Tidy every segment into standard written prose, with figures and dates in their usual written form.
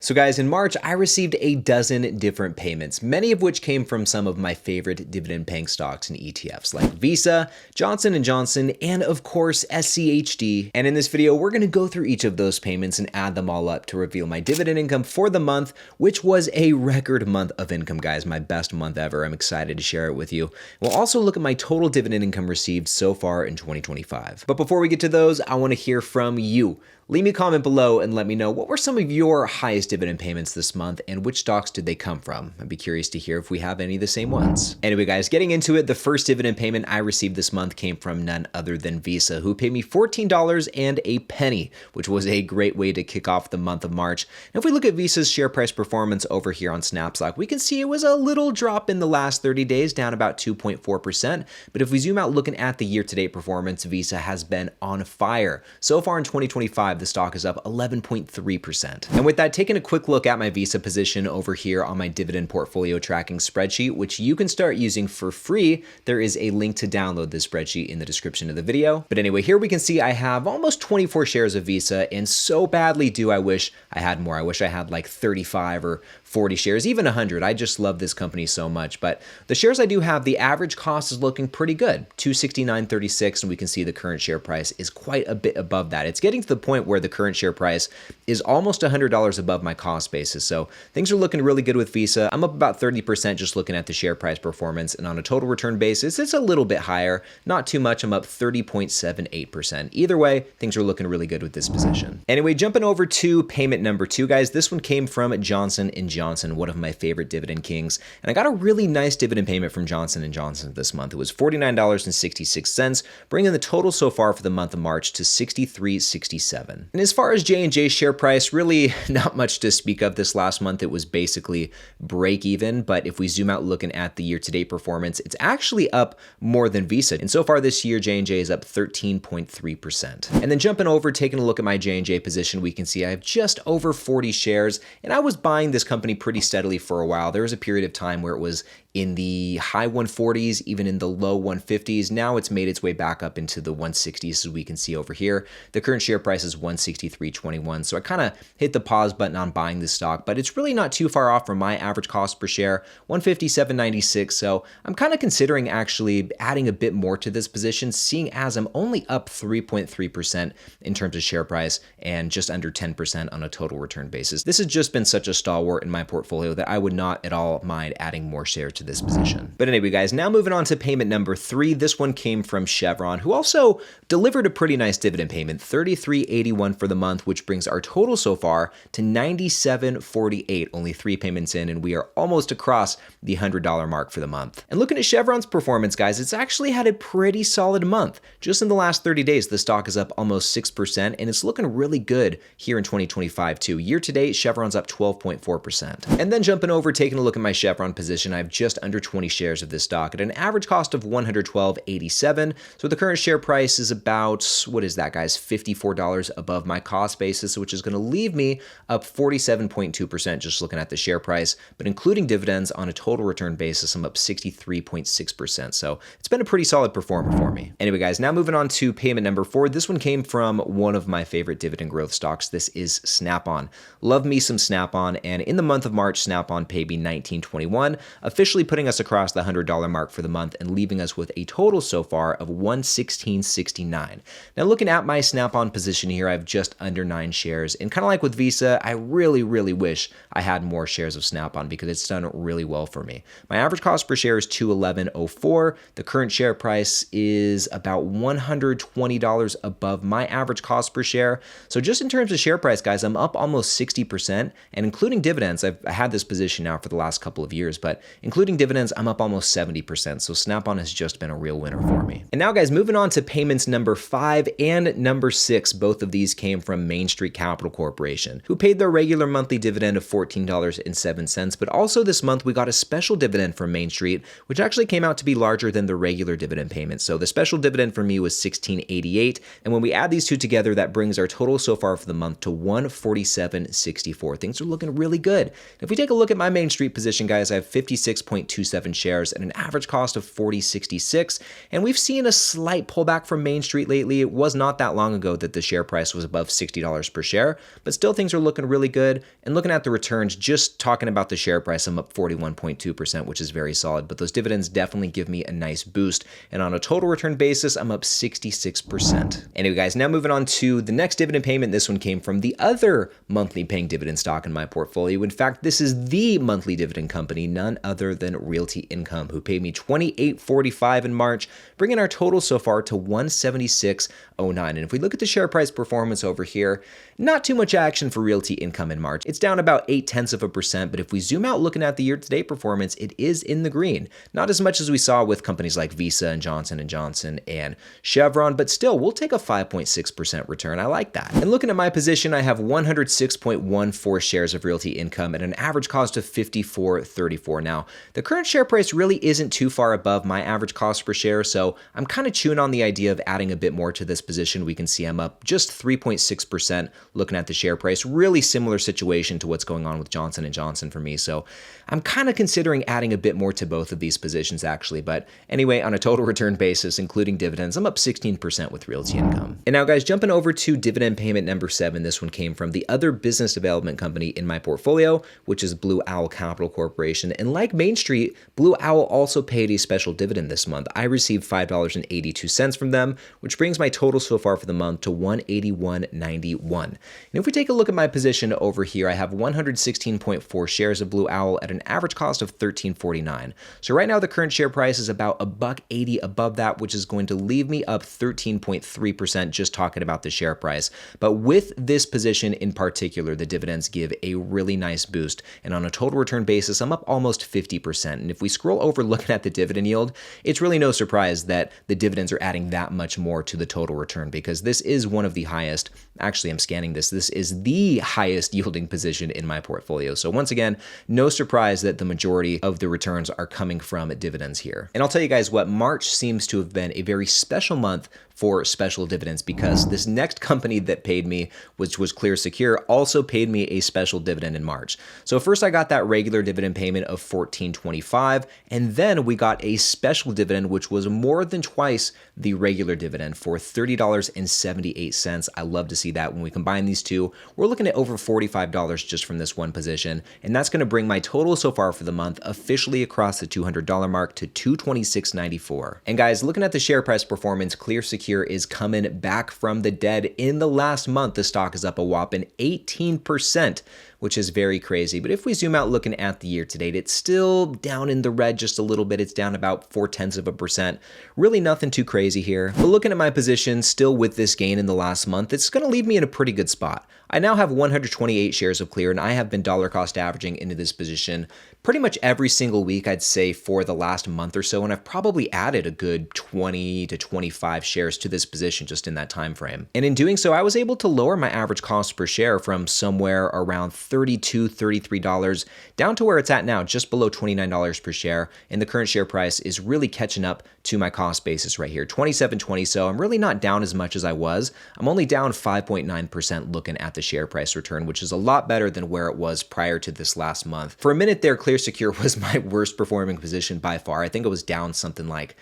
So guys, in March, I received a dozen different payments, many of which came from some of my favorite dividend-paying stocks and ETFs like Visa, Johnson & Johnson, and of course, SCHD. And in this video, we're gonna go through each of those payments and add them all up to reveal my dividend income for the month, which was a record month of income, guys, my best month ever. I'm excited to share it with you. We'll also look at my total dividend income received so far in 2025. But before we get to those, I wanna hear from you. Leave me a comment below and let me know what were some of your highest dividend payments this month and which stocks did they come from. I'd be curious to hear if we have any of the same ones. Anyway, guys, getting into it, the first dividend payment I received this month came from none other than Visa, who paid me $14.01, which was a great way to kick off the month of March. And if we look at Visa's share price performance over here on Snapstock, we can see it was a little drop in the last 30 days, down about 2.4%. But if we zoom out looking at the year-to-date performance, Visa has been on fire. So far in 2025, the stock is up 11.3%. And with that, taking a quick look at my Visa position over here on my dividend portfolio tracking spreadsheet, which you can start using for free. There is a link to download this spreadsheet in the description of the video. But anyway, here we can see I have almost 24 shares of Visa, and so badly do I wish I had more. I wish I had like 35 or 40 shares, even 100. I just love this company so much. But the shares I do have, the average cost is looking pretty good, $269.36, and we can see the current share price is quite a bit above that. It's getting to the point where the current share price is almost $100 above my cost basis. So things are looking really good with Visa. I'm up about 30% just looking at the share price performance, and on a total return basis, it's a little bit higher, not too much. I'm up 30.78%. Either way, things are looking really good with this position. Anyway, jumping over to payment number 2, guys, this one came from Johnson & Johnson, one of my favorite dividend kings, and I got a really nice dividend payment from Johnson & Johnson this month. It was $49.66, bringing the total so far for the month of March to $63.67. And as far as J&J's share price, really not much to speak of this last month. It was basically break even, but if we zoom out looking at the year-to-date performance, it's actually up more than Visa. And so far this year, J&J is up 13.3%. And then jumping over, taking a look at my J&J position, we can see I have just over 40 shares, and I was buying this company pretty steadily for a while. There was a period of time where it was in the high 140s, even in the low 150s. Now it's made its way back up into the 160s, as we can see over here. The current share price is $163.21. So I kind of hit the pause button on buying this stock, but it's really not too far off from my average cost per share, $157.96. So I'm kind of considering actually adding a bit more to this position, seeing as I'm only up 3.3% in terms of share price and just under 10% on a total return basis. This has just been such a stalwart in my portfolio that I would not at all mind adding more shares to this position. But anyway, guys, now moving on to payment number 3. This one came from Chevron, who also delivered a pretty nice dividend payment, $33.81 for the month, which brings our total so far to $97.48, only 3 payments in, and we are almost across the $100 mark for the month. And looking at Chevron's performance, guys, it's actually had a pretty solid month. Just in the last 30 days, the stock is up almost 6%, and it's looking really good here in 2025 too. Year to date, Chevron's up 12.4%. And then jumping over, taking a look at my Chevron position, I have just under 20 shares of this stock at an average cost of $112.87. So the current share price is about, what is that, guys, $54 above my cost basis, which is going to leave me up 47.2% just looking at the share price. But including dividends on a total return basis, I'm up 63.6%. So it's been a pretty solid performer for me. Anyway, guys, now moving on to payment number 4. This one came from one of my favorite dividend growth stocks. This is Snap-on. Love me some Snap-on, and in the month of March, Snap-on paid me $19.21, officially putting us across the $100 mark for the month and leaving us with a total so far of $116.69. Now looking at my Snap-on position here, I have just under 9 shares, and kind of like with Visa, I really wish I had more shares of Snap-on because it's done really well for me. My average cost per share is $211.04. The current share price is about $120 above my average cost per share. So just in terms of share price, guys, I'm up almost 60%, and including dividends, I've had this position now for the last couple of years, but including dividends, I'm up almost 70%. So Snap-on has just been a real winner for me. And now, guys, moving on to payments number 5 and number 6. Both of these came from Main Street Capital Corporation, who paid their regular monthly dividend of $14.07. But also this month, we got a special dividend from Main Street, which actually came out to be larger than the regular dividend payment. So the special dividend for me was $16.88. And when we add these two together, that brings our total so far for the month to $147.64. Things are looking really good. If we take a look at my Main Street position, guys, I have 56.6 1.27 shares at an average cost of $40.66. And we've seen a slight pullback from Main Street lately. It was not that long ago that the share price was above $60 per share, but still things are looking really good. And looking at the returns, just talking about the share price, I'm up 41.2%, which is very solid, but those dividends definitely give me a nice boost. And on a total return basis, I'm up 66%. Anyway, guys, now moving on to the next dividend payment. This one came from the other monthly paying dividend stock in my portfolio. In fact, this is the monthly dividend company, none other than Realty Income, who paid me $28.45 in March, bringing our total so far to $176.09. And if we look at the share price performance over here, not too much action for Realty Income in March. It's down about 0.8%, but if we zoom out looking at the year-to-date performance, it is in the green. Not as much as we saw with companies like Visa and Johnson & Johnson and Chevron, but still, we'll take a 5.6% return. I like that. And looking at my position, I have 106.14 shares of Realty Income at an average cost of $54.34. Now, the current share price really isn't too far above my average cost per share, so I'm kind of chewing on the idea of adding a bit more to this position. We can see I'm up just 3.6% looking at the share price. Really similar situation to what's going on with Johnson & Johnson for me, so I'm kind of considering adding a bit more to both of these positions actually. But anyway, on a total return basis, including dividends, I'm up 16% with Realty Income. And now, guys, jumping over to dividend payment number 7, this one came from the other business development company in my portfolio, which is Blue Owl Capital Corporation. And like Main Street, Blue Owl also paid a special dividend this month. I received $5.82 from them, which brings my total so far for the month to $181.91. And if we take a look at my position over here, I have 116.4 shares of Blue Owl at an average cost of $13.49. So right now the current share price is about $1.80 above that, which is going to leave me up 13.3% just talking about the share price. But with this position in particular, the dividends give a really nice boost. And on a total return basis, I'm up almost 50%. And if we scroll over looking at the dividend yield, it's really no surprise that the dividends are adding that much more to the total return, because this is one of the highest. Actually, I'm scanning this. This is the highest yielding position in my portfolio. So once again, no surprise that the majority of the returns are coming from dividends here. And I'll tell you guys what, March seems to have been a very special month for special dividends, because this next company that paid me, which was Clear Secure, also paid me a special dividend in March. So first I got that regular dividend payment of $14.25, and then we got a special dividend, which was more than twice the regular dividend for $30.78. I love to see that. When we combine these two, we're looking at over $45 just from this one position, and that's going to bring my total so far for the month officially across the $200 mark to $226.94. And guys, looking at the share price performance, Clear Secure is coming back from the dead. In the last month, the stock is up a whopping 18%, which is very crazy. But if we zoom out looking at the year to date, it's still down in the red just a little bit. It's down about 0.4%. Really nothing too crazy here. But looking at my position, still with this gain in the last month, it's going to leave me in a pretty good spot. I now have 128 shares of Clear, and I have been dollar cost averaging into this position pretty much every single week, I'd say, for the last month or so, and I've probably added a good 20 to 25 shares to this position just in that time frame. And in doing so, I was able to lower my average cost per share from somewhere around $32, $33 down to where it's at now, just below $29 per share, and the current share price is really catching up to my cost basis right here, $27.20. So I'm really not down as much as I was. I'm only down 5.9% looking at the share price return, which is a lot better than where it was prior to this last month. For a minute there, Clear Secure was my worst performing position by far. I think it was down something like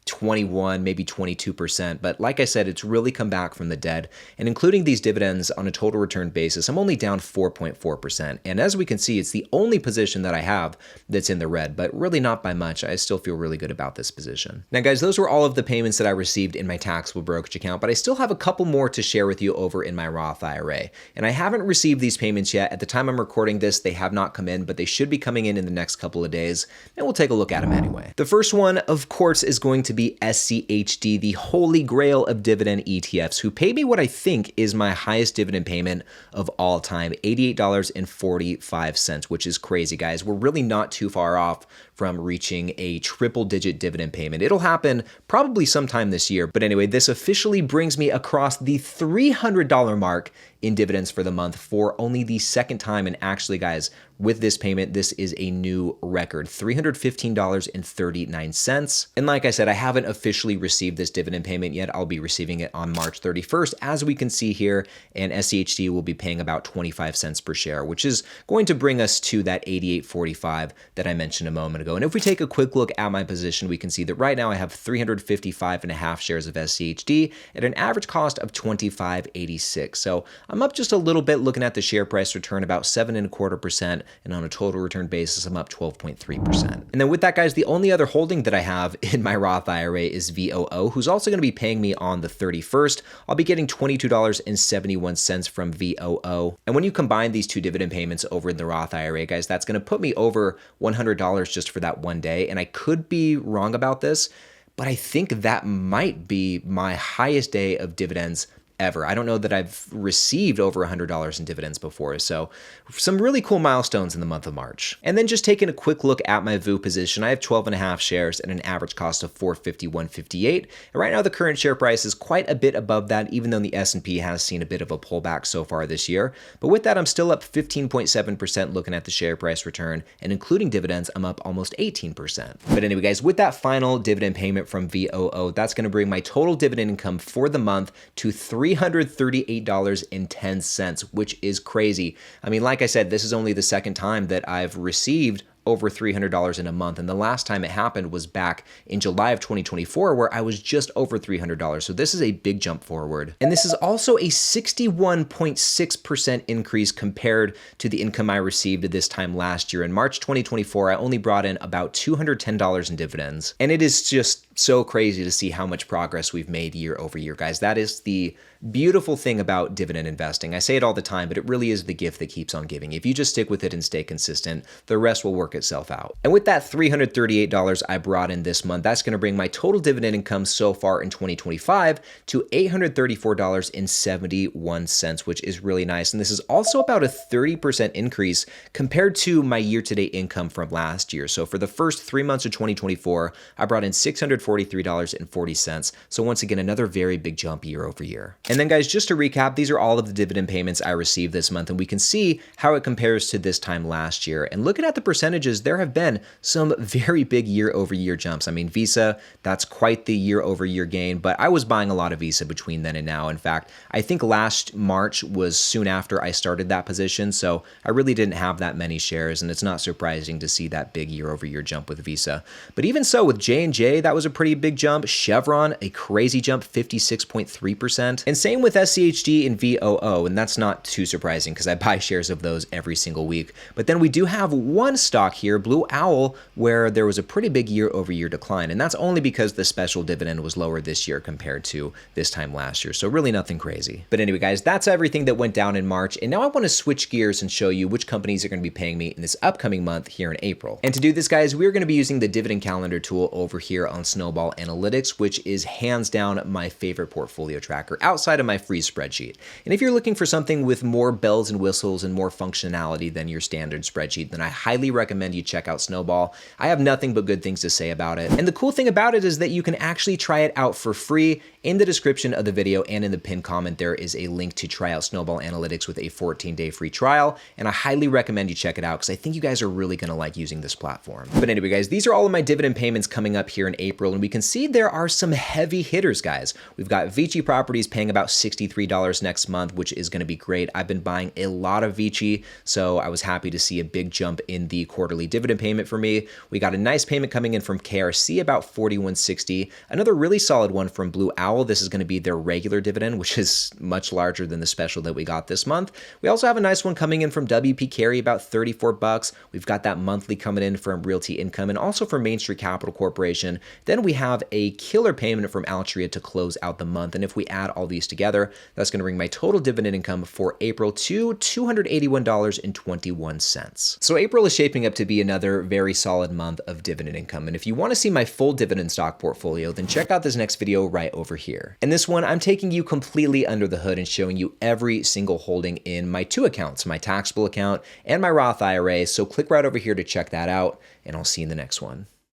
21, maybe 22%. But like I said, it's really come back from the dead. And including these dividends on a total return basis, I'm only down 4.4%. And as we can see, it's the only position that I have that's in the red, but really not by much. I still feel really good about this position. Now, guys, those were all of the payments that I received in my taxable brokerage account, but I still have a couple more to share with you over in my Roth IRA. And I haven't received these payments yet. At the time I'm recording this, they have not come in, but they should be coming in the next couple of days, and we'll take a look at them anyway. The first one, of course, is going to be SCHD, the holy grail of dividend ETFs, who paid me what I think is my highest dividend payment of all time, $88.45, which is crazy, guys. We're really not too far off from reaching a triple-digit dividend payment. It'll happen probably sometime this year, but anyway, this officially brings me across the $300 mark in dividends for the month for only the second time. And actually, guys, with this payment, this is a new record, $315.39. And like I said, I haven't officially received this dividend payment yet. I'll be receiving it on March 31st, as we can see here, and SCHD will be paying about 25 cents per share, which is going to bring us to that 88.45 that I mentioned a moment ago. And if we take a quick look at my position, we can see that right now I have 355.5 shares of SCHD at an average cost of $25.86. So I'm up just a little bit looking at the share price return, about 7.25%. And on a total return basis, I'm up 12.3%. And then with that, guys, the only other holding that I have in my Roth IRA is VOO, who's also going to be paying me on the 31st. I'll be getting $22.71 from VOO. And when you combine these two dividend payments over in the Roth IRA, guys, that's going to put me over $100 just for that one day. And I could be wrong about this, but I think that might be my highest day of dividends ever. I don't know that I've received over $100 in dividends before. So some really cool milestones in the month of March. And then just taking a quick look at my VOO position, I have 12.5 shares at an average cost of $451.58. And right now the current share price is quite a bit above that, even though the S&P has seen a bit of a pullback so far this year. But with that, I'm still up 15.7% looking at the share price return, and including dividends, I'm up almost 18%. But anyway, guys, with that final dividend payment from VOO, that's going to bring my total dividend income for the month to $338.10, which is crazy. I mean, like I said, this is only the second time that I've received over $300 in a month. And the last time it happened was back in July of 2024, where I was just over $300. So this is a big jump forward. And this is also a 61.6% increase compared to the income I received at this time last year. In March 2024, I only brought in about $210 in dividends. And it is just so crazy to see how much progress we've made year over year, guys. That is the beautiful thing about dividend investing. I say it all the time, but it really is the gift that keeps on giving. If you just stick with it and stay consistent, the rest will work itself out. And with that $338 I brought in this month, that's going to bring my total dividend income so far in 2025 to $834.71, which is really nice. And this is also about a 30% increase compared to my year-to-date income from last year. So for the first 3 months of 2024, I brought in $643.40. So once again, another very big jump year over year. And then, guys, just to recap, these are all of the dividend payments I received this month, and we can see how it compares to this time last year. And looking at the percentages, there have been some very big year-over-year jumps. I mean, Visa, that's quite the year-over-year gain, but I was buying a lot of Visa between then and now. In fact, I think last March was soon after I started that position, so I really didn't have that many shares, and it's not surprising to see that big year-over-year jump with Visa. But even so, with J&J, that was a pretty big jump. Chevron, a crazy jump, 56.3%. And same with SCHD and VOO, and that's not too surprising because I buy shares of those every single week. But then we do have one stock here, Blue Owl, where there was a pretty big year-over-year decline, and that's only because the special dividend was lower this year compared to this time last year, so really nothing crazy. But anyway, guys, that's everything that went down in March, and now I want to switch gears and show you which companies are going to be paying me in this upcoming month here in April. And to do this, guys, we're going to be using the dividend calendar tool over here on Snowball Analytics, which is hands down my favorite portfolio tracker outside of my free spreadsheet. And if you're looking for something with more bells and whistles and more functionality than your standard spreadsheet, then I highly recommend you check out Snowball. I have nothing but good things to say about it. And the cool thing about it is that you can actually try it out for free. In the description of the video and in the pinned comment, there is a link to try out Snowball Analytics with a 14-day free trial. And I highly recommend you check it out because I think you guys are really going to like using this platform. But anyway, guys, these are all of my dividend payments coming up here in April. And we can see there are some heavy hitters, guys. We've got Vici Properties paying about $63 next month, which is going to be great. I've been buying a lot of Vici, so I was happy to see a big jump in the quarterly dividend payment for me. We got a nice payment coming in from KRC, about $41.60. Another really solid one from Blue Owl. This is going to be their regular dividend, which is much larger than the special that we got this month. We also have a nice one coming in from WP Carey, about $34. We've got that monthly coming in from Realty Income and also from Main Street Capital Corporation. Then we have a killer payment from Altria to close out the month. And if we add all these together, that's going to bring my total dividend income for April to $281.21. So April is shaping up to be another very solid month of dividend income. And if you want to see my full dividend stock portfolio, then check out this next video right over here. In this one, I'm taking you completely under the hood and showing you every single holding in my two accounts, my taxable account and my Roth IRA. So click right over here to check that out, and I'll see you in the next one.